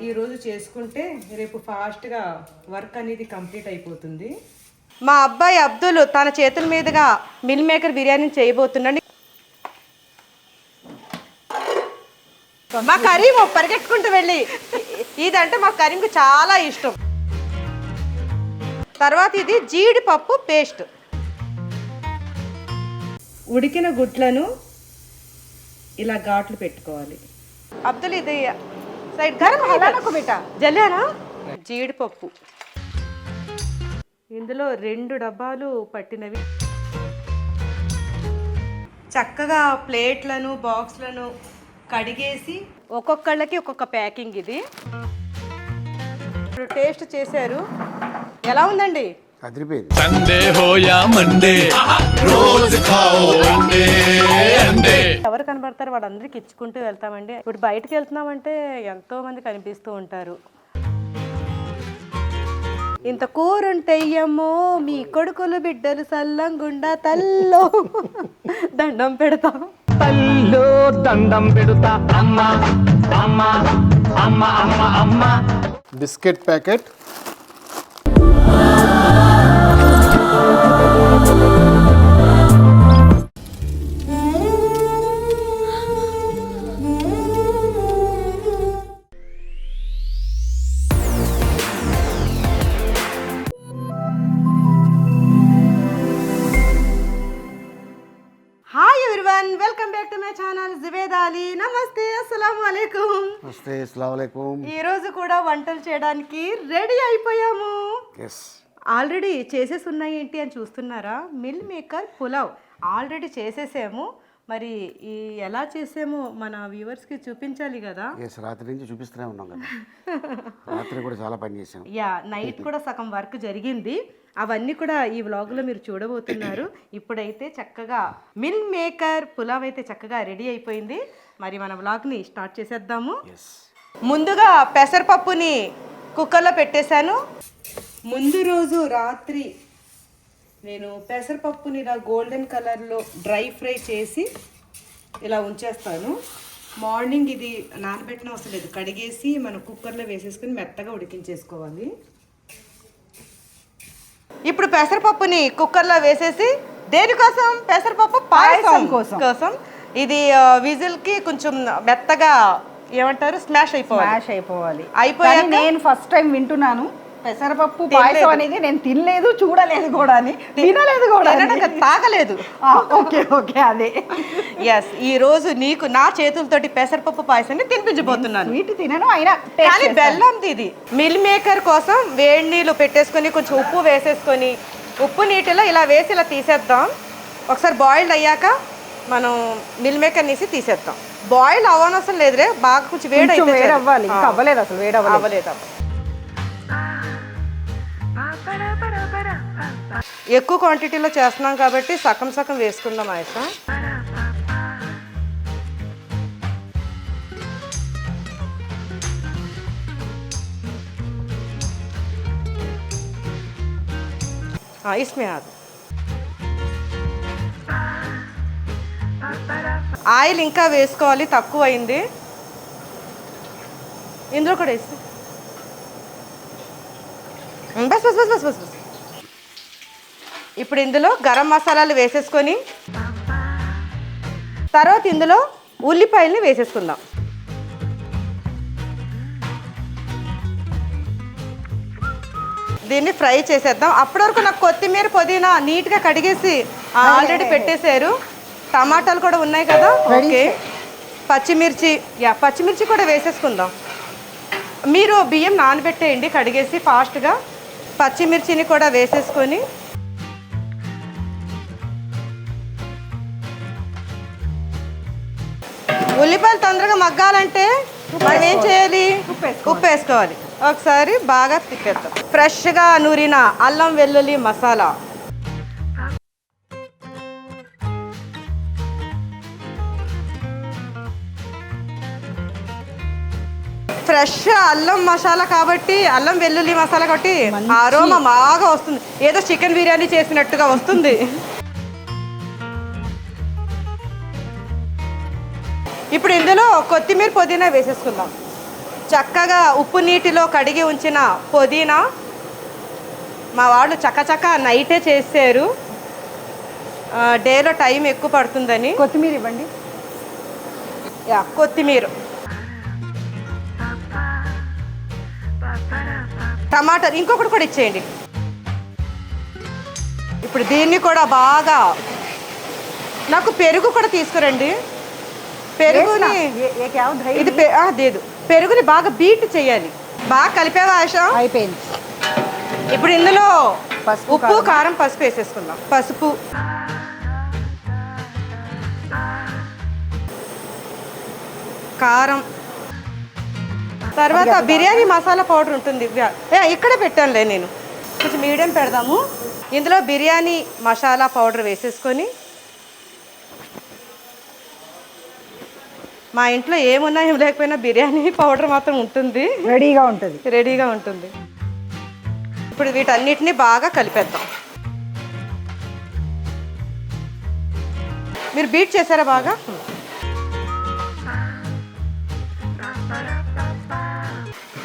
ఈరోజు చేసుకుంటే రేపు ఫాస్ట్గా వర్క్ అనేది కంప్లీట్ అయిపోతుంది. మా అబ్బాయి అబ్దుల్ తన చేతుల మీదుగా మిల్ మేకర్ బిర్యానీ చేయబోతున్నాడు. మా కరీం పరిగెట్టుకుంటూ వెళ్ళి ఇదంటే మా కరీంకి చాలా ఇష్టం. తర్వాత ఇది జీడిపప్పు పేస్ట్. ఉడికిన గుడ్లను ఇలా ఘాట్లు పెట్టుకోవాలి. అబ్దుల్ ఇది సైడ్ గరం బేటా జల్లానా. జీడిపప్పు ఇందులో 2 డబ్బాలు పట్టినవి. చక్కగా ప్లేట్లను బాక్స్లను కడిగేసి ఒక్కొక్కళ్ళకి ఒక్కొక్క ప్యాకింగ్. ఇది టేస్ట్ చేశారు, ఎలా ఉందండి? ఎవరు కనబడతారు వాళ్ళందరికి ఇచ్చుకుంటూ వెళ్తామండి. ఇప్పుడు బయటకు వెళ్తున్నామంటే ఎంతో మంది కనిపిస్తూ ఉంటారు. ఇంత కూరుంటయ్యమ్మో మీ కొడుకులు బిడ్డలు సల్లంగుండా తల్లో దండం పెడతా, తల్లో దండం పెడతా అమ్మ అమ్మ అమ్మ అమ్మ అమ్మ. Biscuit packet, welcome back to my channel Zubed Ali. నమస్తే, అస్సలాము అలైకుం. నమస్తే, అస్సలాము అలైకుం. ఈ రోజు కూడా వంటలు చేయడానికి రెడీ అయిపోయాము. ఆల్రెడీ చేసేసి ఉన్నాయి ఏంటి అని చూస్తున్నారా? మిల్ మేకర్ పులావ్ ఆల్రెడీ చేసేసాము. మరి ఈ ఎలా చేసామో మన వ్యూవర్స్కి చూపించాలి కదా. రాత్రి నుంచి చూపిస్తూనే ఉన్నాం కదా. రాత్రి కూడా చాలా పని చేసాం. నైట్ కూడా సగం వర్క్ జరిగింది. అవన్నీ కూడా ఈ వ్లాగ్లో మీరు చూడబోతున్నారు. ఇప్పుడైతే చక్కగా మిల్ మేకర్ పులావ్ అయితే చక్కగా రెడీ అయిపోయింది. మరి మన వ్లాగ్ని స్టార్ట్ చేసేద్దాము. ముందుగా పెసరపప్పుని కుక్కర్లో పెట్టేశాను. ముందు రోజు రాత్రి నేను పెసరపప్పుని ఇలా గోల్డెన్ కలర్లో డ్రై ఫ్రై చేసి ఇలా ఉంచేస్తాను. మార్నింగ్ ఇది నానబెట్టిన అవసరం లేదు, కడిగేసి మనం కుక్కర్లో వేసేసుకుని మెత్తగా ఉడికించేసుకోవాలి. ఇప్పుడు పెసరపప్పుని కుక్కర్లో వేసేసి దేనికోసం? పెసరపప్పు పాయసం కోసం. ఇది విజిల్కి కొంచెం మెత్తగా ఏమంటారు స్మాష్ అయిపోవాలి. అయిపోయాక నేను ఫస్ట్ టైం వింటున్నాను పెసరపప్పు పాయసం అనేది. నేను తినలేదు, చూడలేదు కూడా, వినలేదు కూడా, తాగలేదు. ఓకే ఓకే అదే. ఎస్, ఈ రోజు నీకు నా చేతులతోటి పెసరపప్పు పాయసాన్ని తినిపించబోతున్నాను. వీటి తినను అయినా కానీ బెల్లంది ఇది. మిల్ మేకర్ కోసం వేడి నీళ్ళు పెట్టేసుకొని కొంచెం ఉప్పు వేసేసుకొని ఉప్పు నీటిలో ఇలా వేసి ఇలా తీసేద్దాం. ఒకసారి బాయిల్డ్ అయ్యాక మనం మిల్ మేకర్ తీసి తీసేద్దాం. బాయిల్ అవ్వనవసరం లేదురే, బాగా కొంచెం వేడి అవ్వాలి. అవ్వలేదు అసలు, వేడి అవ్వలేదు. ఎక్కువ క్వాంటిటీలో చేస్తున్నాం కాబట్టి సగం సగం వేసుకుందాం. ఆయిషా, इसमें आदि ఆయిల్ ఇంకా వేసుకోవాలి, తక్కువ అయింది. ఇందులో కూడా వేసి bus bus bus bus bus bus. ఇప్పుడు ఇందులో గరం మసాలాలు వేసేసుకొని తర్వాత ఇందులో ఉల్లిపాయల్ని వేసేసుకుందాం. దీన్ని ఫ్రై చేసేద్దాం. అప్పటి వరకు నాకు కొత్తిమీర పుదీనా నీట్గా కడిగేసి ఆల్రెడీ పెట్టేశారు. టమాటాలు కూడా ఉన్నాయి కదా. ఓకే, పచ్చిమిర్చి కూడా వేసేసుకుందాం. మీరు బియ్యం నానబెట్టేయండి కడిగేసి ఫాస్ట్గా. పచ్చిమిర్చిని కూడా వేసేసుకొని ఉల్లిపాయలు తొందరగా మగ్గాలంటే మనం ఏం చేయాలి? ఉప్పు వేసుకోవాలి. ఒకసారి బాగా తిప్పేద్దాం. ఫ్రెష్గా నూరిన అల్లం వెల్లుల్లి మసాలా, ఫ్రెష్ అల్లం మసాలా కాబట్టి, అల్లం వెల్లుల్లి మసాలా కాబట్టి అరోమా బాగా వస్తుంది. ఏదో చికెన్ బిర్యానీ చేసినట్టుగా వస్తుంది. ఇప్పుడు ఇందులో కొత్తిమీర పుదీనా వేసేసుకుందాం. చక్కగా ఉప్పు నీటిలో కడిగి ఉంచిన పుదీనా, మా వాళ్ళు చక్కచక్క నైటే చేశారు, డేలో టైం ఎక్కువ పడుతుందని. కొత్తిమీర ఇవ్వండి. యా, కొత్తిమీర, టమాటా, ఇంకొకటి కూడా ఇచ్చేయండి. ఇప్పుడు దీన్ని కూడా బాగా, నాకు పెరుగు కూడా తీసుకురండి. పెరుగుని ఇది లేదు, పెరుగుని బాగా బీట్ చేయాలి. బాగా కలిపేవా ఆశ? అయిపోయింది. ఇప్పుడు ఇందులో పసుపు, ఉప్పు, కారం, పసుపు వేసేసుకుందాం. పసుపు, కారం, తర్వాత బిర్యానీ మసాలా పౌడర్ ఉంటుంది, ఇక్కడే పెట్టానులే నేను. కొంచెం మీడియం పెడదాము. ఇందులో బిర్యానీ మసాలా పౌడర్ వేసేసుకొని, మా ఇంట్లో ఏమున్నా ఏం లేకపోయినా బిర్యానీ పౌడర్ మాత్రం ఉంటుంది, రెడీగా ఉంటుంది. ఇప్పుడు వీటన్నిటిని బాగా కలిపేద్దాం. మీరు బీట్ చేశారా బాగా?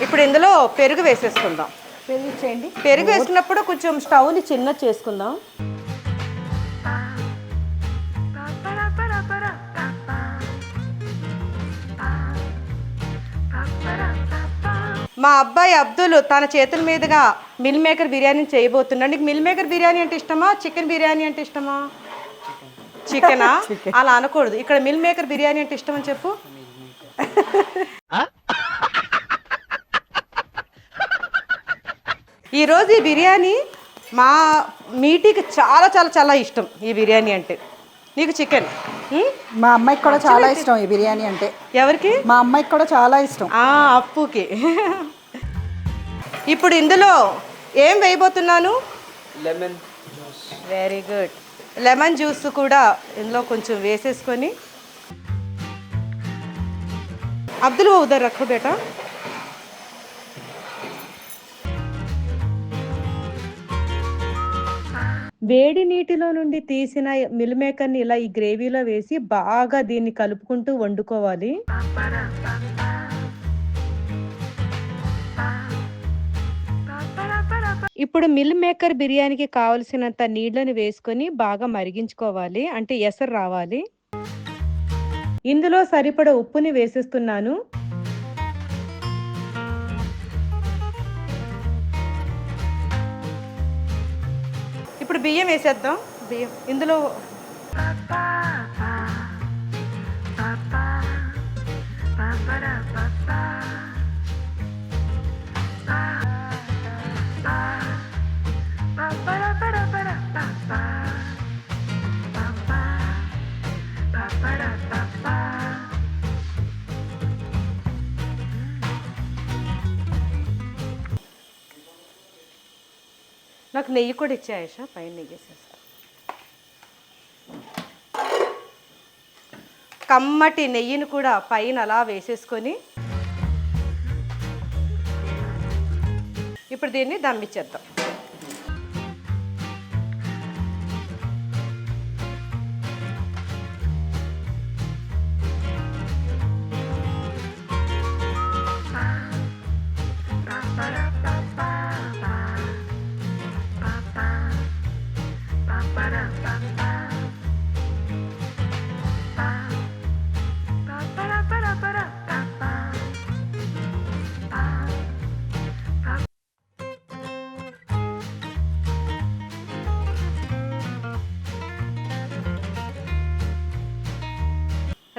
ఇప్పుడు ఇందులో పెరుగు వేసేసుకుందాం. పెరుగు చేయండి. పెరుగు వేసుకున్నప్పుడు కొంచెం స్టవ్ని చిన్న చేసుకుందాం. మా అబ్బాయి అబ్దుల్ తన చేతుల మీదుగా మిల్ మేకర్ బిర్యానీ చేయబోతున్నాడు. నీకు మిల్ మేకర్ బిర్యానీ అంటే ఇష్టమా, చికెన్ బిర్యానీ అంటే ఇష్టమా? చికెనా? అలా అనకూడదు. ఇక్కడ మిల్ మేకర్ బిర్యానీ అంటే ఇష్టం అని చెప్పు. ఈరోజు ఈ బిర్యానీ మా మీటికి చాలా చాలా చాలా ఇష్టం. ఈ బిర్యానీ అంటే నీకు చికెన్, మా అమ్మాయికి కూడా చాలా ఇష్టం ఈ బిర్యానీ అంటే. ఎవరికి? మా అమ్మాయికి కూడా చాలా ఇష్టం. అప్పుకి. ఇప్పుడు ఇందులో ఏం వేయబోతున్నాను? Lemon juice. Very good. Lemon juice కూడా ఇందులో కొంచెం వేసేసుకొని, అబ్దుల్ वो उधर रखो बेटा. వేడి నీటిలో నుండి తీసిన మిల్ మేకర్ని ఇలా ఈ గ్రేవీలో వేసి బాగా దీన్ని కలుపుకుంటూ వండుకోవాలి. ఇప్పుడు మిల్ మేకర్ బిర్యానీకి కావలసినంత నీళ్ళని వేసుకొని బాగా మరిగించుకోవాలి, అంటే ఎసరు రావాలి. ఇందులో సరిపడ ఉప్పుని వేసేస్తున్నాను. ఇప్పుడు బియ్యం వేసేద్దాం. బియ్యం ఇందులో నాకు నెయ్యి కూడా ఇచ్చే ఆయేష, పైన నెయ్యి వేసేస్తా. కమ్మటి నెయ్యిని కూడా పైన అలా వేసేసుకొని ఇప్పుడు దీన్ని దమ్మిచ్చేద్దాం.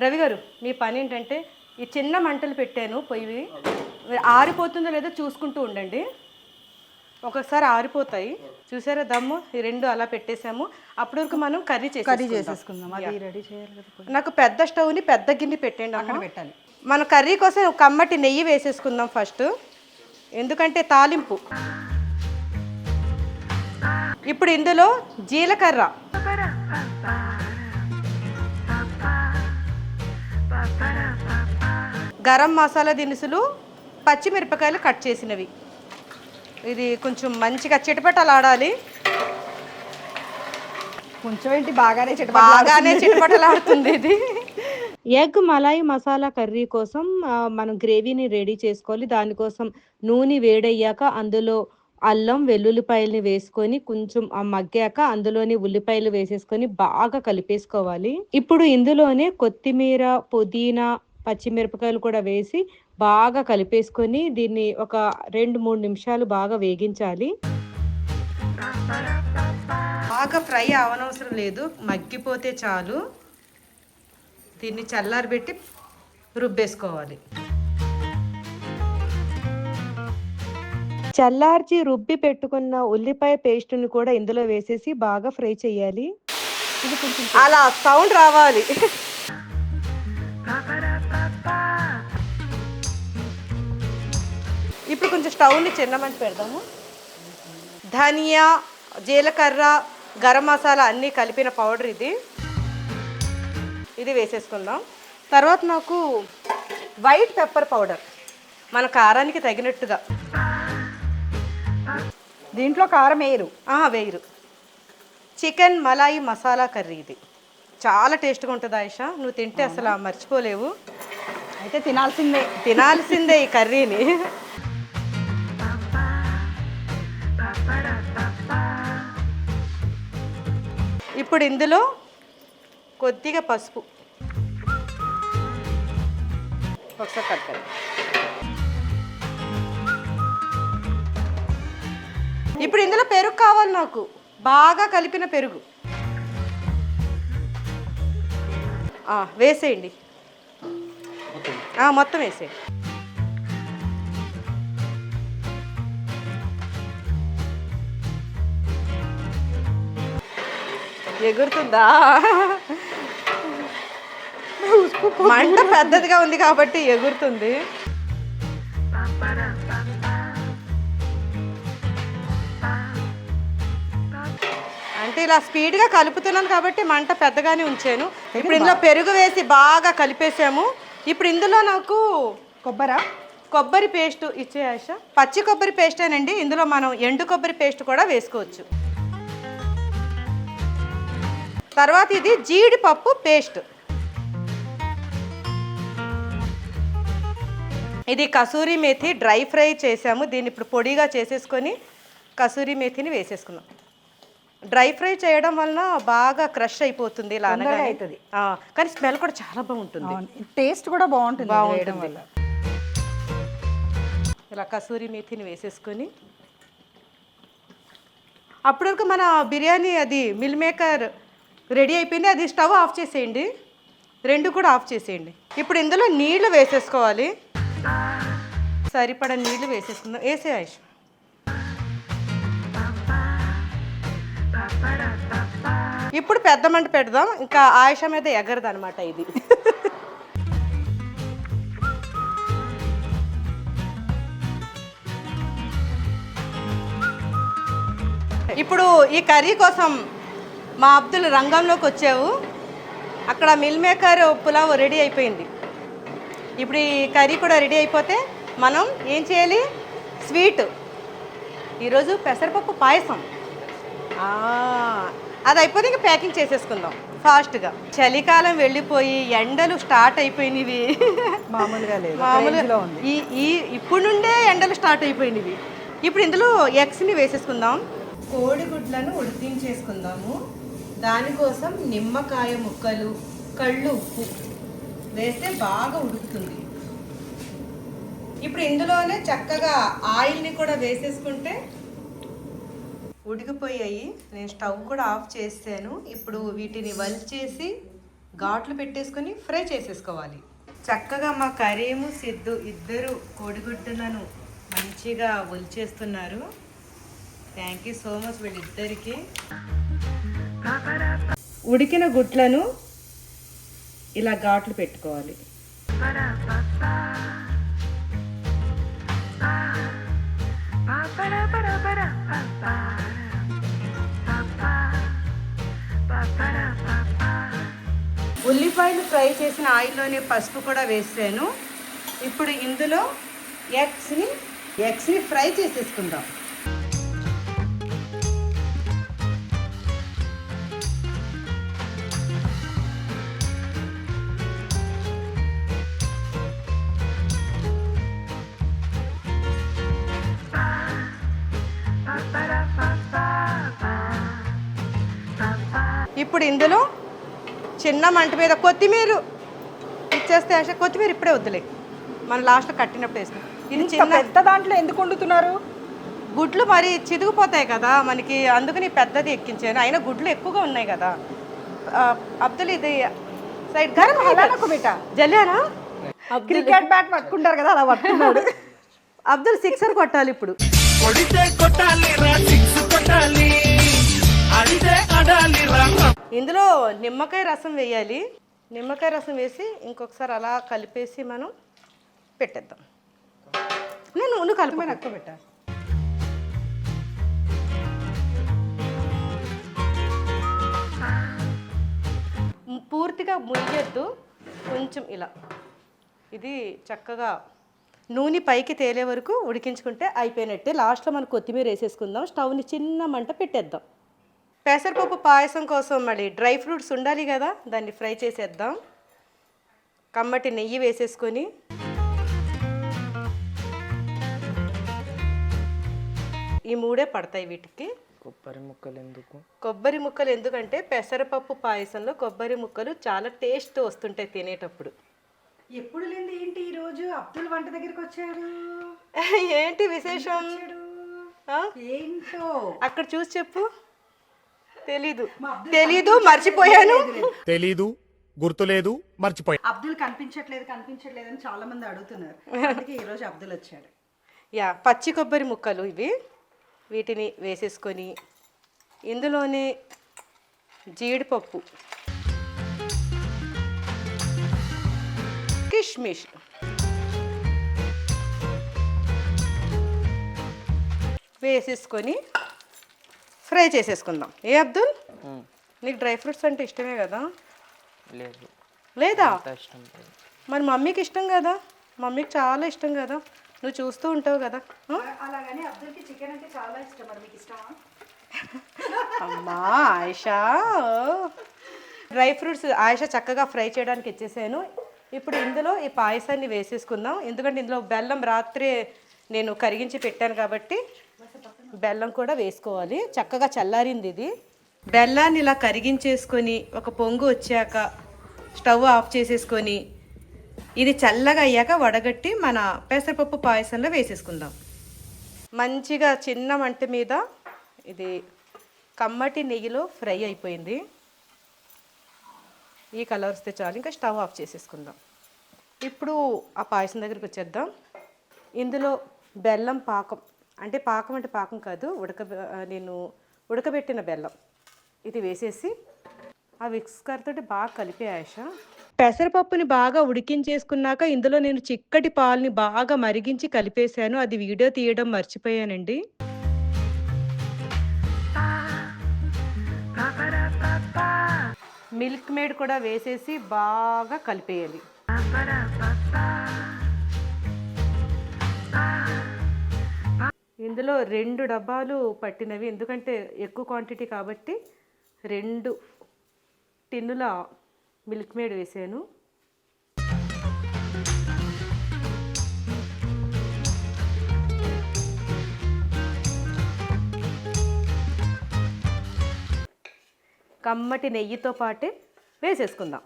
రవి గారు, మీ పని ఏంటంటే ఈ చిన్న మంటలు పెట్టాను, పొయ్యి ఆరిపోతుందో లేదో చూసుకుంటూ ఉండండి. ఒక్కొక్కసారి ఆరిపోతాయి, చూసారా దమ్ము. ఈ రెండు అలా పెట్టేసాము. అప్పటి వరకు మనం కర్రీ చేసేసుకుందాం. అది రెడీ చేయాలి కదా. నాకు పెద్ద స్టవ్ని పెద్ద గిన్నె పెట్టండి, అక్కడ పెట్టాలి. మన కర్రీ కోసం కమ్మటి నెయ్యి వేసేసుకుందాం ఫస్ట్, ఎందుకంటే తాలింపు. ఇప్పుడు ఇందులో జీలకర్ర, గరం మసాలా దినుసులు, పచ్చిమిరపకాయలు కట్ చేసినవి. ఇది కొంచెం మంచిగా చిటపటలాడాలి. కొంచెం ఏంటి, బాగానే చిటపటలాడుతుంది ఇది. ఎగ్ మలాయి మసాలా కర్రీ కోసం మనం గ్రేవీని రెడీ చేసుకోవాలి. దానికోసం నూనె వేడయ్యాక అందులో అల్లం, వెల్లుల్లిపాయలని వేసుకొని కొంచెం మగ్గాక అందులోని ఉల్లిపాయలు వేసేసుకొని బాగా కలిపేసుకోవాలి. ఇప్పుడు ఇందులోనే కొత్తిమీర, పుదీనా, పచ్చిమిరపకాయలు కూడా వేసి బాగా కలిపేసుకొని దీన్ని ఒక 2, 3 నిమిషాలు బాగా వేగించాలి. బాగా ఫ్రై అవనవసరం లేదు, మగ్గిపోతే చాలు. దీన్ని చల్లారబెట్టి రుబ్బేసుకోవాలి. చల్లార్చి రుబ్బి పెట్టుకున్న ఉల్లిపాయ పేస్ట్ని కూడా ఇందులో వేసేసి బాగా ఫ్రై చేయాలి. ఇది కొంచెం అలా సౌండ్ రావాలి. ఇప్పుడు కొంచెం స్టవ్ని చిన్నమంట పెడదాము. ధనియా, జీలకర్ర, గరం మసాలా అన్నీ కలిపిన పౌడర్ ఇది వేసేసుకుందాం. తర్వాత నాకు వైట్ పెప్పర్ పౌడర్, మన కారానికి తగినట్టుగా. దీంట్లో కారం వేయరు? వేయరు. చికెన్ మలాయి మసాలా కర్రీ ఇది చాలా టేస్ట్గా ఉంటుంది ఆయిషా, నువ్వు తింటే అసలు మర్చిపోలేవు. అయితే తినాల్సిందే ఈ కర్రీని. ఇప్పుడు ఇందులో కొద్దిగా పసుపు ఒకసారి కలపాలి. ఇప్పుడు ఇందులో పెరుగు కావాలి నాకు, బాగా కలిపిన పెరుగు వేసేయండి. మొత్తం వేసేయండి. ఎగురుతుందా? మంట పెద్దదిగా ఉంది కాబట్టి ఎగురుతుంది. అంటే ఇలా స్పీడ్గా కలుపుతున్నాను కాబట్టి మంట పెద్దగానే ఉంచాను. ఇప్పుడు ఇందులో పెరుగు వేసి బాగా కలిపేసాము. ఇప్పుడు ఇందులో నాకు కొబ్బరి పేస్ట్ ఇచ్చే ఆశ. పచ్చి కొబ్బరి పేస్టేనండి, ఇందులో మనం ఎండు కొబ్బరి పేస్ట్ కూడా వేసుకోవచ్చు. తర్వాత ఇది జీడిపప్పు పేస్ట్, ఇది కసూరి మేథి డ్రై ఫ్రై చేసాము. దీన్ని ఇప్పుడు పొడిగా చేసేసుకొని కసూరి మేథిని వేసేసుకున్నాం. డ్రై ఫ్రై చేయడం వలన బాగా క్రష్ అయిపోతుంది, ఇలా అవుతుంది. కానీ స్మెల్ కూడా చాలా బాగుంటుంది, టేస్ట్ కూడా బాగుంటుంది. ఇలా కసూరి మేథిని వేసేసుకొని అప్పటి వరకు మన బిర్యానీ అది మిల్ మేకర్ రెడీ అయిపోయింది. అది స్టవ్ ఆఫ్ చేసేయండి, రెండు కూడా ఆఫ్ చేసేయండి. ఇప్పుడు ఇందులో నీళ్లు వేసేసుకోవాలి, సరిపడా నీళ్లు వేసేసుకుందాం. వేసే ఆయుష్. ఇప్పుడు పెద్ద మంట పెడదాం, ఇంకా ఆయుష మీద ఎగరదు అనమాట ఇది. ఇప్పుడు ఈ కర్రీ కోసం మా అబ్దుల్ రంగంలోకి వచ్చావు. అక్కడ మిల్ మేకర్ పులావ్ రెడీ అయిపోయింది. ఇప్పుడు ఈ కర్రీ కూడా రెడీ అయిపోతే మనం ఏం చేయాలి? స్వీట్, ఈరోజు పెసరపప్పు పాయసం. అది అయిపోతే ఇంకా ప్యాకింగ్ చేసేసుకుందాం ఫాస్ట్గా. చలికాలం వెళ్ళిపోయి ఎండలు స్టార్ట్ అయిపోయినవి, మామూలుగా లేదు, మామూలుగా ఇప్పుడు నుండే ఎండలు స్టార్ట్ అయిపోయినవి. ఇప్పుడు ఇందులో ఎగ్స్ని వేసేసుకుందాం. కోడిగుడ్లను ఉడికించేసుకుందాము. దానికోసం నిమ్మకాయ ముక్కలు, కళ్ళు ఉప్పు వేస్తే బాగా ఉడుకుతుంది. ఇప్పుడు ఇందులోనే చక్కగా ఆయిల్ని కూడా వేసేసుకుంటే ఉడికిపోయాయి. నేను స్టవ్ కూడా ఆఫ్ చేసాను. ఇప్పుడు వీటిని వలిచేసి ఘాట్లు పెట్టేసుకొని ఫ్రై చేసేసుకోవాలి. చక్కగా మా కరీము, సిద్ధు ఇద్దరు కోడిగుడ్డులను మంచిగా ఒలిచేస్తున్నారు. థ్యాంక్ యూ సో మచ్ వీళ్ళిద్దరికి. ఉడికిన గుడ్లను ఇలా ఘాట్లు పెట్టుకోవాలి. ఉల్లిపాయలు ఫ్రై చేసిన ఆయిల్లోనే పసుపు కూడా వేసాను. ఇప్పుడు ఇందులో ఎగ్స్ని ఫ్రై చేసేసుకుందాం. ఇప్పుడు ఇందులో చిన్న మంట మీద కొత్తిమీర ఇచ్చేస్తే ఆశ, కొత్తిమీర ఇప్పుడే వద్దులే, మనం లాస్ట్లో కట్టినప్పుడు వేసుకున్నాం. ఇది ఇంత చిన్న పెద్ద దాంట్లో ఎందుకు వండుతున్నారు? గుడ్లు మరి చిదుగుపోతాయి కదా మనకి, అందుకని పెద్దది ఎక్కించాను. అయినా గుడ్లు ఎక్కువగా ఉన్నాయి కదా. అబ్దుల్ ఇది సైడ్ గరం హలానకు బేటా జల్లానా? క్రికెట్ బ్యాట్ పట్టుకుంటారు కదా, అలా పట్టుకున్నాడు. అబ్దుల్ సిక్సర్ కొట్టాలి ఇప్పుడు. ఇందులో నిమ్మకాయ రసం వేయాలి. నిమ్మకాయ రసం వేసి ఇంకొకసారి అలా కలిపేసి మనం పెట్టేద్దాం. నువ్వు కలిపి ఎక్కువ బేటా. పూర్తిగా ముయ్యొద్దు, కొంచెం ఇలా. ఇది చక్కగా నూనె పైకి తేలే వరకు ఉడికించుకుంటే అయిపోయినట్టే. లాస్ట్లో మనం కొత్తిమీర వేసేసుకుందాం. స్టవ్ని చిన్న మంట పెట్టేద్దాం. పెసరపప్పు పాయసం కోసం మళ్ళీ డ్రై ఫ్రూట్స్ ఉండాలి కదా, దాన్ని ఫ్రై చేసేద్దాం. కమ్మటి నెయ్యి వేసేసుకొని ఈ మూడే పడతాయి వీటికి. కొబ్బరి ముక్కలు ఎందుకంటే పెసరపప్పు పాయసంలో కొబ్బరి ముక్కలు చాలా టేస్ట్ వస్తుంటాయి తినేటప్పుడు. ఎప్పుడు లేండి ఏంటి ఈరోజు అబ్దుల్ వంట దగ్గరికి వచ్చాడు? ఏంటి విశేషం? ఏంటో అక్కడ చూసి చెప్పు. తెలీదు మర్చిపోయాను. తెలీదు, గుర్తులేదు, మర్చిపోయా. అబ్దుల్ కనిపించట్లేదు అని చాలా మంది అడుగుతున్నారు. అందుకే ఈరోజు అబ్దుల్ వచ్చాడు. పచ్చి కొబ్బరి ముక్కలు ఇవి. వీటిని వేసేసుకొని ఇందులోనే జీడిపప్పు, కిష్మిష్, వేసేసుకొని ఫ్రై చేసేసుకుందాం. ఏ అబ్దుల్, నీకు డ్రై ఫ్రూట్స్ అంటే ఇష్టమే కదా? లేదా? మరి మమ్మీకి ఇష్టం కదా, మమ్మీకి చాలా ఇష్టం కదా, నువ్వు చూస్తూ ఉంటావు కదా. అలాగని అబ్దుల్కి చికెన్ అంటే చాలా ఇష్టం. మరి మీకు ఇష్టమా? అమ్మా ఆయిషా, డ్రై ఫ్రూట్స్ ఆయిషా చక్కగా ఫ్రై చేయడానికి ఇచ్చేసాను. ఇప్పుడు ఇందులో ఈ పాయసాన్ని వేసేసుకుందాం. ఎందుకంటే ఇందులో బెల్లం రాత్రే నేను కరిగించి పెట్టాను కాబట్టి బెల్లం కూడా వేసుకోవాలి. చక్కగా చల్లారింది ఇది. బెల్లాన్ని ఇలా కరిగించేసుకొని ఒక పొంగు వచ్చాక స్టవ్ ఆఫ్ చేసేసుకొని ఇది చల్లగా అయ్యాక వడగట్టి మన పెసరపప్పు పాయసంలో వేసేసుకుందాం. మంచిగా చిన్న మంట మీద ఇది కమ్మటి నెయ్యిలో ఫ్రై అయిపోయింది. ఈ కలర్ వస్తే చాలు, ఇంకా స్టవ్ ఆఫ్ చేసేసుకుందాం. ఇప్పుడు ఆ పాయసం దగ్గరికి వచ్చేద్దాం. ఇందులో బెల్లం పాకం, అంటే పాకం కాదు, నేను ఉడకబెట్టిన బెల్లం ఇది వేసేసి ఆ విక్స్కర్ తోటి బాగా కలిపే ఆశ. పెసరపప్పుని బాగా ఉడికించేసుకున్నాక ఇందులో నేను చిక్కటి పాలని బాగా మరిగించి కలిపేశాను. అది వీడియో తీయడం మర్చిపోయానండి. మిల్క్ మేడ్ కూడా వేసేసి బాగా కలిపేయాలి. ఇందులో 2 డబ్బాలు పట్టినవి, ఎందుకంటే ఎక్కువ క్వాంటిటీ కాబట్టి 2 టిన్నుల మిల్క్ మేడ్ వేసాను. కమ్మటి నెయ్యితో పాటే వేసేసుకుందాం.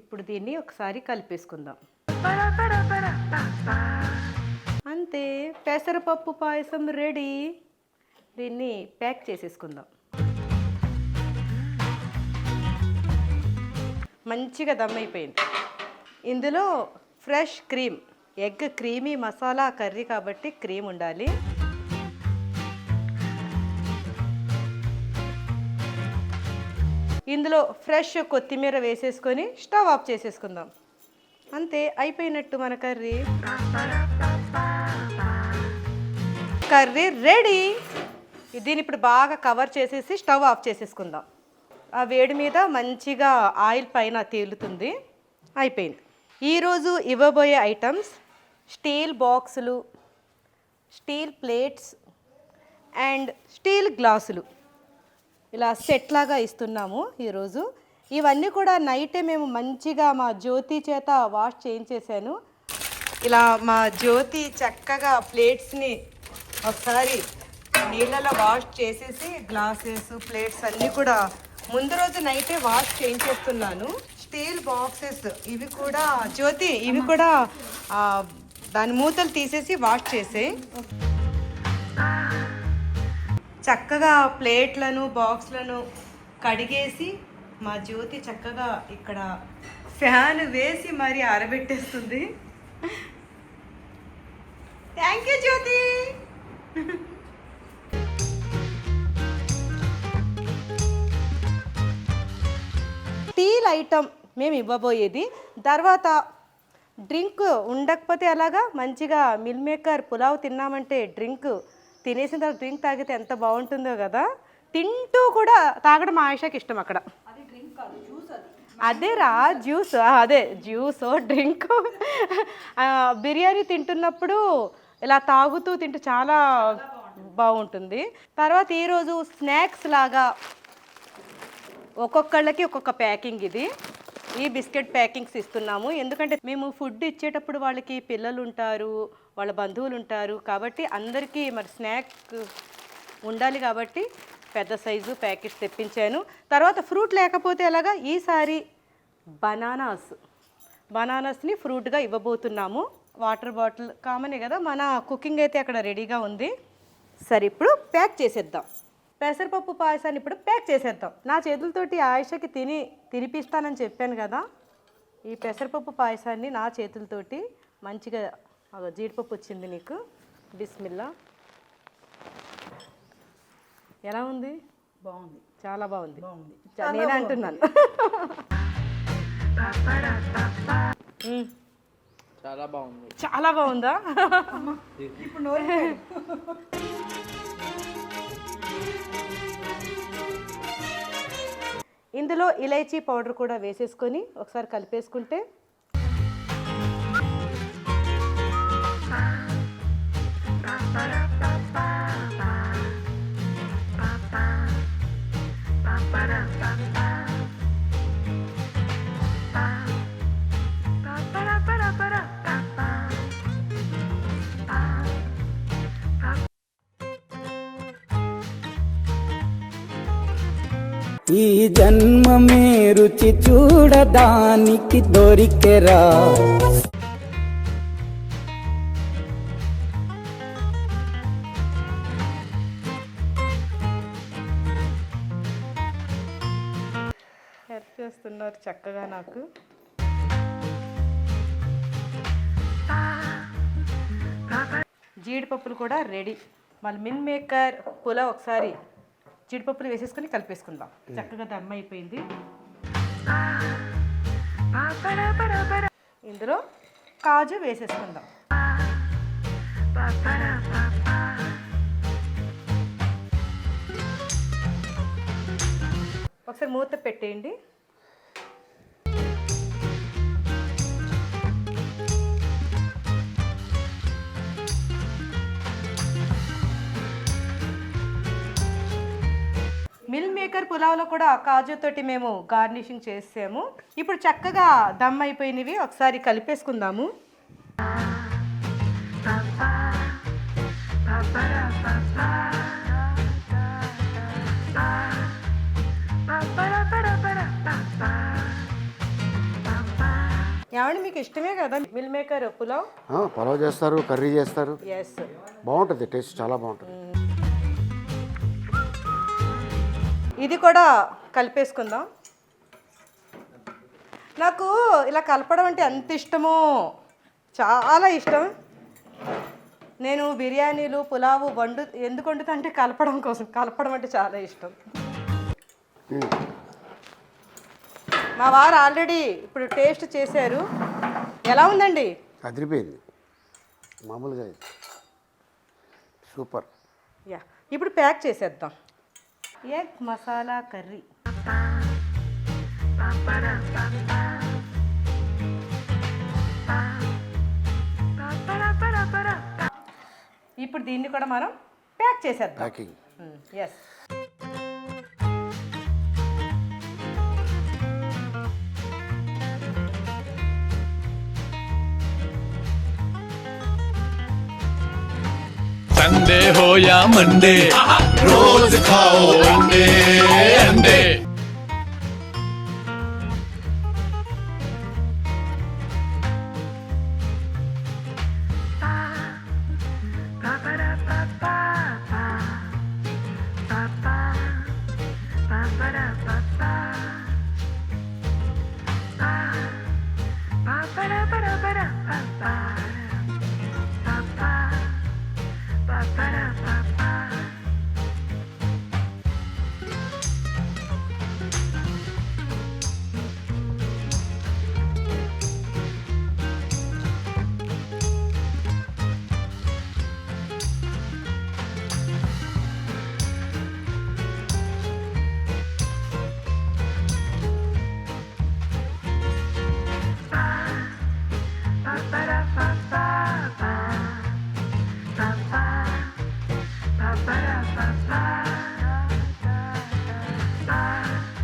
ఇప్పుడు దీన్ని ఒకసారి కలిపేసుకుందాం. అంతే, పెసరపప్పు పాయసం రెడీ. దీన్ని ప్యాక్ చేసేసుకుందాం. మంచిగా దమ్ అయిపోయింది. ఇందులో fresh cream, egg creamy masala curry కాబట్టి క్రీమ్ ఉండాలి. ఇందులో ఫ్రెష్ కొత్తిమీర వేసేసుకొని స్టవ్ ఆఫ్ చేసేసుకుందాం. అంతే, అయిపోయినట్టు మన కర్రీ రెడీ. దీన్ని ఇప్పుడు బాగా కవర్ చేసేసి స్టవ్ ఆఫ్ చేసేసుకుందాం. ఆ వేడి మీద మంచిగా ఆయిల్ పైన తేలుతుంది. అయిపోయింది. ఈరోజు ఇవ్వబోయే ఐటమ్స్ స్టీల్ బాక్సులు, స్టీల్ ప్లేట్స్ అండ్ స్టీల్ గ్లాసులు ఇలా సెట్ లాగా ఇస్తున్నాము ఈరోజు. ఇవన్నీ కూడా నైటే మేము మంచిగా మా జ్యోతి చేత వాష్ చేయించేసాను. ఇలా మా జ్యోతి చక్కగా ప్లేట్స్ని ఒకసారి నీళ్ళలో వాష్ చేసేసి గ్లాసెస్ ప్లేట్స్ అన్నీ కూడా ముందు రోజు నైటే వాష్ చేయించేస్తున్నాను. స్టీల్ బాక్సెస్ ఇవి కూడా జ్యోతి ఇవి కూడా దాని మూతలు తీసేసి వాష్ చేసే. చక్కగా ప్లేట్లను బాక్స్లను కడిగేసి మా జ్యోతి చక్కగా ఇక్కడ ఫ్యాన్ వేసి మరి ఆరబెట్టేస్తుంది. Thank you Jyothi. Steel item మేము ఇవ్వబోయేది. తర్వాత డ్రింక్ ఉండకపోతే అలాగా మంచిగా మిల్ మేకర్ పులావ్ తిన్నామంటే డ్రింక్ తినేసిన తర్వాత డ్రింక్ తాగితే ఎంత బాగుంటుందో కదా. తింటూ కూడా తాగడం మా ఆయిషాకి ఇష్టం. అక్కడ అదే రా జ్యూస్, అదే జ్యూస్ డ్రింక్. బిర్యానీ తింటున్నప్పుడు ఇలా తాగుతూ తింటూ చాలా బాగుంటుంది. తర్వాత ఈరోజు స్నాక్స్ లాగా ఒక్కొక్కళ్ళకి ఒక్కొక్క ప్యాకింగ్. ఈ బిస్కెట్ ప్యాకింగ్స్ ఇస్తున్నాము. ఎందుకంటే మేము ఫుడ్ ఇచ్చేటప్పుడు వాళ్ళకి పిల్లలు ఉంటారు, వాళ్ళ బంధువులు ఉంటారు, కాబట్టి అందరికీ మరి స్నాక్ ఉండాలి కాబట్టి పెద్ద సైజు ప్యాకెట్స్ తెప్పించాను. తర్వాత ఫ్రూట్ లేకపోతే ఎలాగా ఈసారి బనానాస్ని ఫ్రూట్గా ఇవ్వబోతున్నాము. వాటర్ బాటిల్ కామనే కదా, మన కుకింగ్ అయితే అక్కడ రెడీగా ఉంది. సరే ఇప్పుడు ప్యాక్ చేసేద్దాం. పెసరపప్పు పాయసాన్ని ఇప్పుడు ప్యాక్ చేసేద్దాం. నా చేతులతోటి ఆయిషకి తినిపిస్తానని చెప్పాను కదా. ఈ పెసరపప్పు పాయసాన్ని నా చేతులతోటి మంచిగా జీడిపప్పు వచ్చింది నీకు. బిస్మిల్లా. ఎలా ఉంది? బాగుంది, చాలా బాగుంది. బాగుంది. నేను అంటున్నాను. చాలా బాగుంది. చాలా బాగుందా? ఇప్పుడు నోరు ఇందులో ఇలైచీ పౌడర్ కూడా వేసేసుకొని ఒకసారి కలిపేసుకుంటే ఈ జన్మమే రుచి చూడడానికి దొరికెరా. హెల్ప్ చేస్తున్నారు చక్కగా నాకు. జీడిపప్పులు కూడా రెడీ. మళ్ళీ మిల్ మేకర్ పులావ్ ఒకసారి జీడిపప్పులు వేసేసుకొని కలిపేసుకుందాం. చక్కగా దమ్ అయిపోయింది. ఇందులో కాజు వేసేసుకుందాం. ఒకసారి మూత పెట్టేయండి. మిల్ మేకర్ పులావ్లో కూడా కాజుతోటి మేము గార్నిషింగ్ చేసాము. ఇప్పుడు చక్కగా దమ్ అయిపోయినవి ఒకసారి కలిపేసుకుందాము. ఏమండి మీకు ఇష్టమే కదా మిల్ మేకర్ పులావ్? పలావ్ చేస్తారు, కర్రీ చేస్తారు. ఎస్, బాగుంటుంది, టేస్ట్ చాలా బాగుంటుంది. ఇది కూడా కలిపేసుకుందాం. నాకు ఇలా కలపడం అంటే ఎంత ఇష్టమో, చాలా ఇష్టం. నేను బిర్యానీలు పులావు ఎందుకు వండుతా అంటే కలపడం కోసం. కలపడం అంటే చాలా ఇష్టం. మా వారు ఆల్రెడీ ఇప్పుడు టేస్ట్ చేశారు. ఎలా ఉందండి? అదిరిపోయింది, మామూలుగా సూపర్. యా, ఇప్పుడు ప్యాక్ చేసేద్దాం. Egg masala curry. ఇప్పుడు దీన్ని కూడా మనం ప్యాక్ చేసేద్దాం. ప్యాకింగ్. ఎస్. संडे हो या मंडे रोज खाओ अंडे अंडे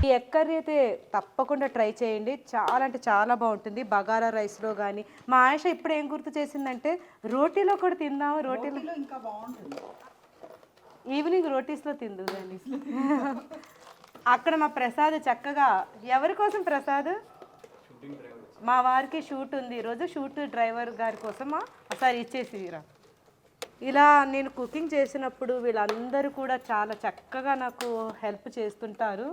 ఈ ఎగ్ కర్రీ అయితే తప్పకుండా ట్రై చేయండి. చాలా అంటే చాలా బాగుంటుంది. బగారా రైస్లో కానీ. మా ఆయేష ఇప్పుడు ఏం గుర్తు చేసిందంటే రోటీలో కూడా తిందాము. రోటీలో ఇంకా బాగుంటుంది. ఈవినింగ్ రోటీస్లో తిందు కానీ. అక్కడ మా ప్రసాద్ చక్కగా ఎవరి కోసం ప్రసాద్? మా వారికి షూట్ ఉంది ఈరోజు. షూట్ డ్రైవర్ గారి కోసమా ఒకసారి ఇచ్చేసిరా. ఇలా నేను కుకింగ్ చేసినప్పుడు వీళ్ళందరూ కూడా చాలా చక్కగా నాకు హెల్ప్ చేస్తుంటారు.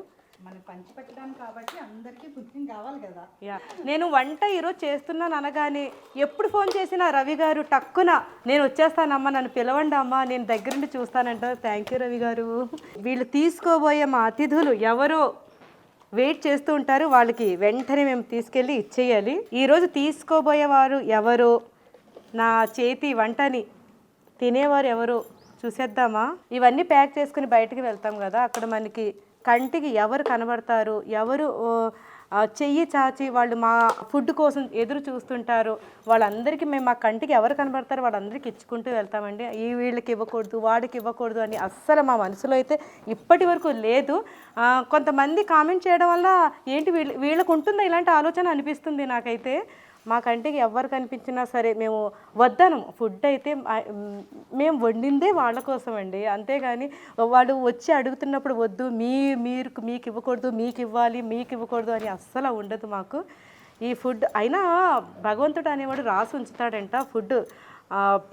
మనకి పంచి పెట్టడానికి కాబట్టి అందరికీ కుకింగ్ కావాలి కదా. యా, నేను వంట ఈరోజు చేస్తున్నాను అనగానే ఎప్పుడు ఫోన్ చేసినా రవి గారు టక్కున నేను వచ్చేస్తానమ్మా, నన్ను పిలవండి అమ్మా, నేను దగ్గరుండి చూస్తానంటారు. థ్యాంక్ యూ రవి గారు. వీళ్ళు తీసుకోబోయే మా అతిథులు ఎవరో వెయిట్ చేస్తూ ఉంటారు. వాళ్ళకి వెంటనే మేము తీసుకెళ్ళి ఇచ్చేయాలి. ఈరోజు తీసుకోబోయేవారు ఎవరో, నా చేతి వంటని తినేవారు ఎవరో చూసేద్దామా? ఇవన్నీ ప్యాక్ చేసుకుని బయటికి వెళ్తాం కదా, అక్కడ మనకి కంటికి ఎవరు కనబడతారు, ఎవరు చెయ్యి చాచి వాళ్ళు మా ఫుడ్ కోసం ఎదురు చూస్తుంటారు, వాళ్ళందరికీ మేము మా కంటికి ఎవరు కనబడతారో వాళ్ళందరికీ ఇచ్చుకుంటూ వెళ్తామండి. ఈ వీళ్ళకి ఇవ్వకూడదు, వాడికి ఇవ్వకూడదు అని అస్సలు మా మనసులో అయితే ఇప్పటి వరకు లేదు. కొంతమంది కామెంట్ చేయడం వల్ల ఏంటి వీళ్ళకు ఉంటుందా ఇలాంటి ఆలోచన అనిపిస్తుంది నాకైతే. మా కంటికి ఎవరు కనిపించినా సరే మేము వద్దనం. ఫుడ్ అయితే మేము వండిందే వాళ్ళ కోసం అండి, అంతేగాని వాడు వచ్చి అడుగుతున్నప్పుడు వద్దు మీకు ఇవ్వకూడదు, మీకు ఇవ్వకూడదు అని అస్సలు ఉండదు మాకు. ఈ ఫుడ్ అయినా భగవంతుడు అనేవాడు రాసి ఉంచుతాడంట. ఫుడ్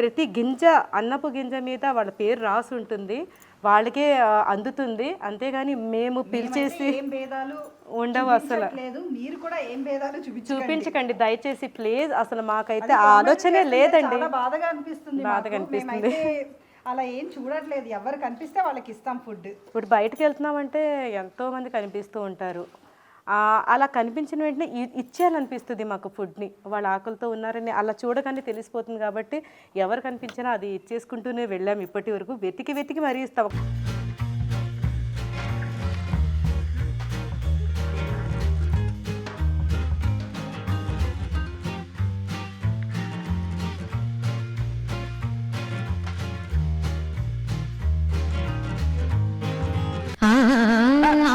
ప్రతి గింజ, అన్నపు గింజ మీద వాళ్ళ పేరు రాసి ఉంటుంది, వాళ్ళకే అందుతుంది. అంతేగాని మేము పిలిచేసి ఉండవు అసలు. మీరు కూడా ఏం భేదాలు చూపించకండి దయచేసి ప్లీజ్. అసలు మాకైతే ఆలోచనే లేదండి. బాధగా అనిపిస్తుంది. అలా ఏం చూడట్లేదు, ఎవరు కనిపిస్తే వాళ్ళకి ఇస్తాం ఫుడ్. ఇప్పుడు బయటకు వెళ్తున్నామంటే ఎంతో మంది కనిపిస్తూ ఉంటారు. అలా కనిపించిన వెంటనే ఇచ్చేయాలనిపిస్తుంది మాకు ఫుడ్ని. వాళ్ళ ఆకలితో ఉన్నారని అలా చూడగానే తెలిసిపోతుంది కాబట్టి ఎవరు కనిపించినా అది ఇచ్చేసుకుంటూనే వెళ్ళాము ఇప్పటి వరకు. వెతికి మరీ ఇస్తాం.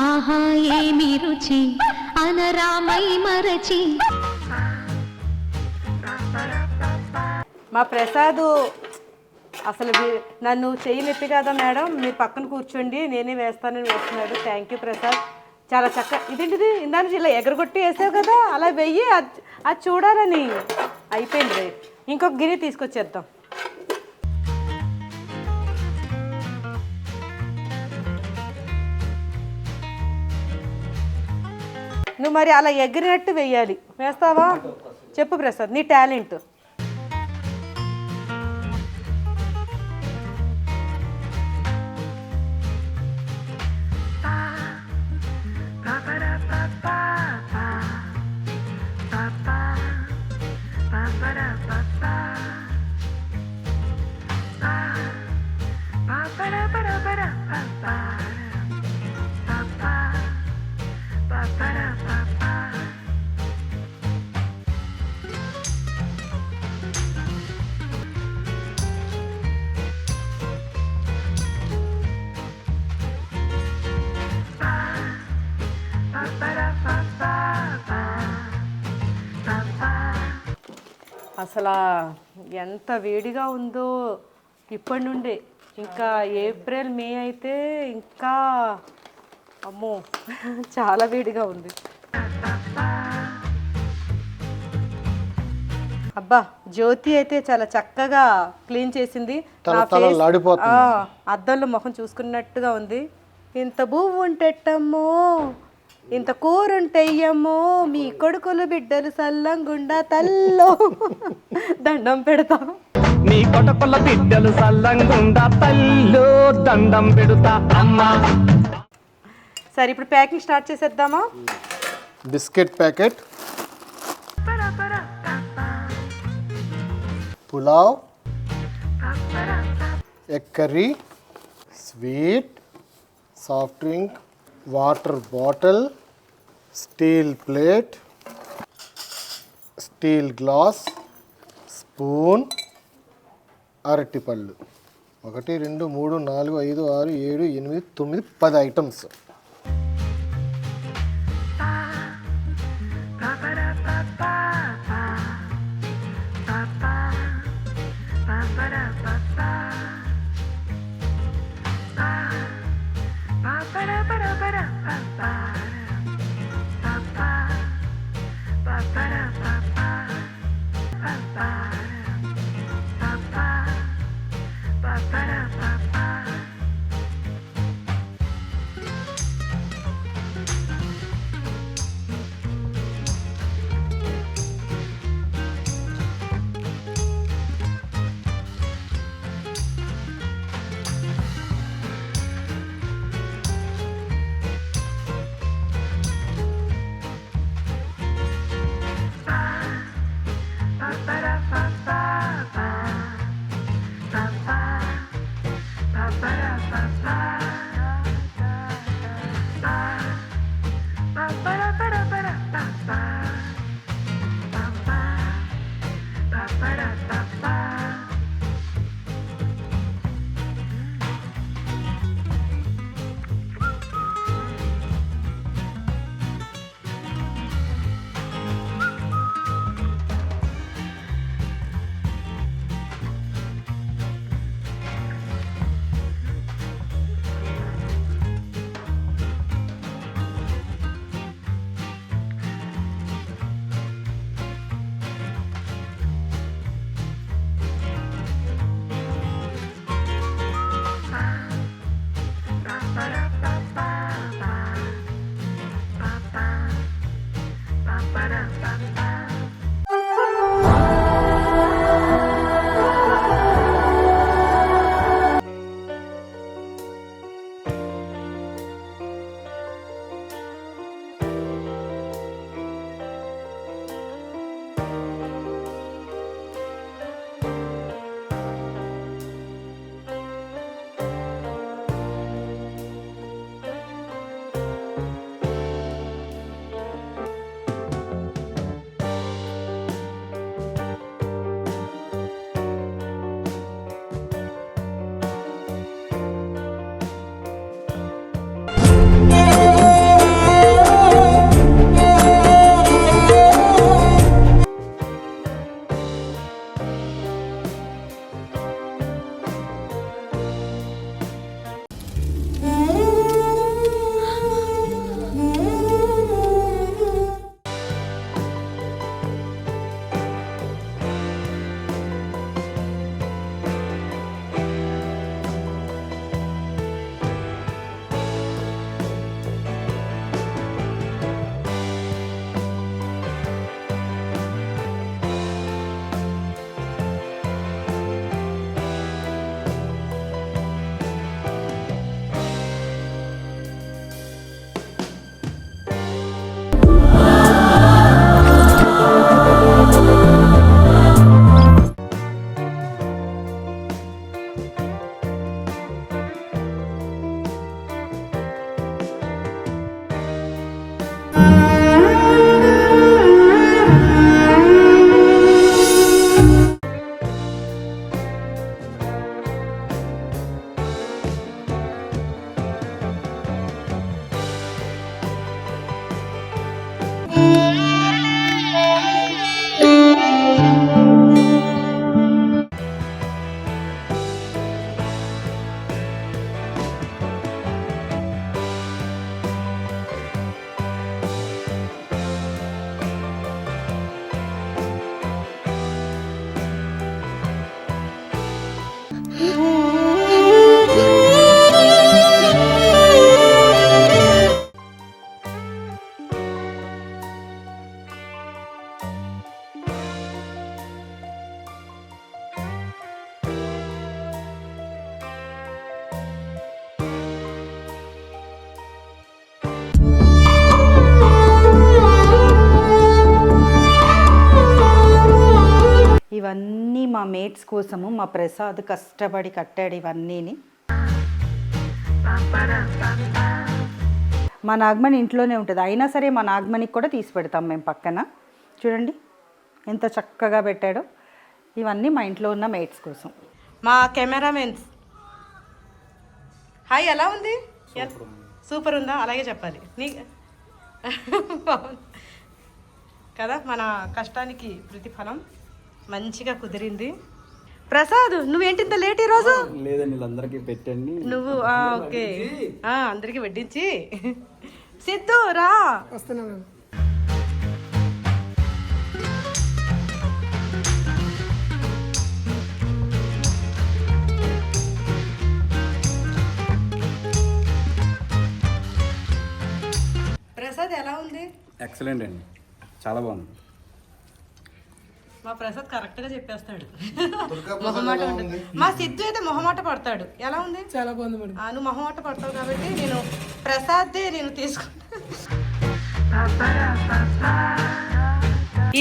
ఆహా ఏమి రుచి అనరామై మరచి. మా ప్రసాదు అసలు నన్ను చెయ్యి నొప్పి కదా మేడం, మీరు పక్కన కూర్చోండి నేనే వేస్తానని వేస్తున్నాడు. థ్యాంక్ యూ ప్రసాద్, చాలా చక్కగా. ఇదేంటిది ఇందా నుంచి ఇలా ఎగరగొట్టి వేసావు కదా, అలా వెయ్యి, అది చూడాలని. అయిపోయింది రే, ఇంకొక గిన్నె తీసుకొచ్చేద్దాం. నువ్వు మరి అలా ఎగిరినట్టు వెయ్యాలి. వేస్తావా? చెప్పు ప్రసాద్, నీ టాలెంట్. అసలు ఎంత వేడిగా ఉందో ఇప్పటి నుండే ఇంకా ఏప్రిల్ మే అయితే ఇంకా అమ్మో చాలా వేడిగా ఉంది. అబ్బా జ్యోతి అయితే చాలా చక్కగా క్లీన్ చేసింది. నా face, అద్దంలో ముఖం చూసుకున్నట్టుగా ఉంది. ఇంత పువ్వు ఉంటెట్టమ్మో, ఇంత కూర ఉంటెయ్యమ్మో, మీ కొడుకులు బిడ్డలు సల్లంగుండా తల్లో దండం పెడతా. నీ కొటపల బిడ్డలు సల్లంగుండా తల్లో దండం పెడుతా అమ్మా. సరే ఇప్పుడు ప్యాకింగ్ స్టార్ట్ చేసేద్దామా? Biscuit packet, pulao, egg curry, sweet, soft drink, water bottle, steel plate, steel glass, spoon, అరటిపళ్ళు. 1 2 3 4 5 6 7 8 9 10 ఐటమ్స్. ఇవన్నీ మా మేట్స్ కోసము మా ప్రసాద్ కష్టపడి కట్టాడు ఇవన్నీని. మా నాగమణి ఇంట్లోనే ఉంటుంది, అయినా సరే మా నాగమణికి కూడా తీసి పెడతాం మేము పక్కన. చూడండి ఎంత చక్కగా పెట్టాడో. ఇవన్నీ మా ఇంట్లో ఉన్న మేట్స్ కోసం. మా కెమెరామెన్స్ హాయ్, ఎలా ఉంది? సూపర్ ఉందా? అలాగే చెప్పాలి నీ బాగుంది కదా. మన కష్టానికి ప్రతిఫలం మంచిగా కుదిరింది. ప్రసాద్ నువ్వేంటి ఇంత లేట్ ఈరోజు? లేదండి, వీళ్ళందరికీ పెట్టండి. నువ్వు ఓకే, అందరికి వడ్డించి. సిద్ధు రా. ప్రసాద్ ఎలా ఉంది? ఎక్సలెంట్ అండి, చాలా బాగుంది. మా ప్రసాద్ కరెక్ట్ గా చెప్పేస్తాడు. మొహమాట ఉంటుంది. మా సిద్ధు అయితే మొహమాట పడతాడు. ఎలా ఉంది? చాలా బాగుంది మేడం. నువ్వు మొహమాట పడతావు కాబట్టి నేను ప్రసాద్దే నేను తీసుకుంటా.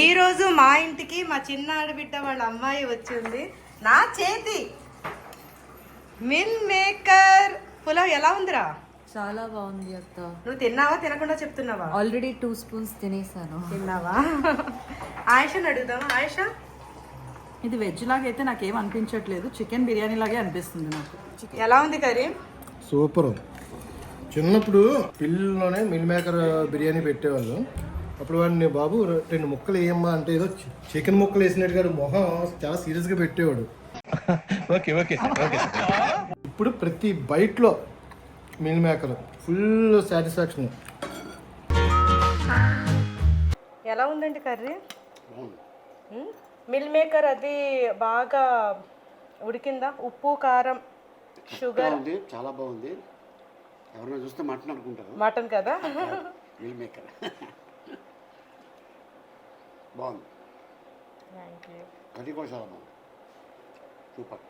ఈ రోజు మా ఇంటికి మా చిన్న ఆడబిడ్డ వాళ్ళ అమ్మాయి వచ్చింది. నా చేతి మిల్ మేకర్ పులావ్ ఎలా ఉందిరా? చాలా బాగుంది అత్త. నువ్వు తిన్నావా తినకుండా చెప్తున్నావా? ఆల్రెడీ 2 స్పూన్స్ తినేసాను. తిన్నావా? ఆయిషని అడుగుదామా? ఆయిష, ఇది వెజ్ లాగా అయితే నాకేం అనిపించట్లేదు, చికెన్ బిర్యానీ లాగే అనిపిస్తుంది నాకు. ఎలా ఉంది కరీం? సూపర్. చిన్నప్పుడు పిల్లల్లోనే మిల్ మేకర్ బిర్యానీ పెట్టేవాళ్ళు. అప్పుడు వాడిని బాబు 2 ముక్కలు వేయమ్మా అంటే ఏదో చికెన్ ముక్కలు వేసినట్టుగా మొహం చాలా సీరియస్గా పెట్టేవాడు. ఇప్పుడు ప్రతి బైట్లో మిల్ మేకర్ ఫుల్ సాటిస్ఫాక్షన్. ఎలా ఉందండి కర్రీ? మిల్ మేకర్ అది బాగా ఉడికిందా? ఉప్పు కారం షుగర్ ఉంది, చాలా బాగుంది. ఎవరైనా చూస్తే మటన్ అనుకుంటారు. మటన్ కదా. మిల్ మేకర్ బాగుంది. కర్రీ కూడా చాలా బాగుంది, సూపర్.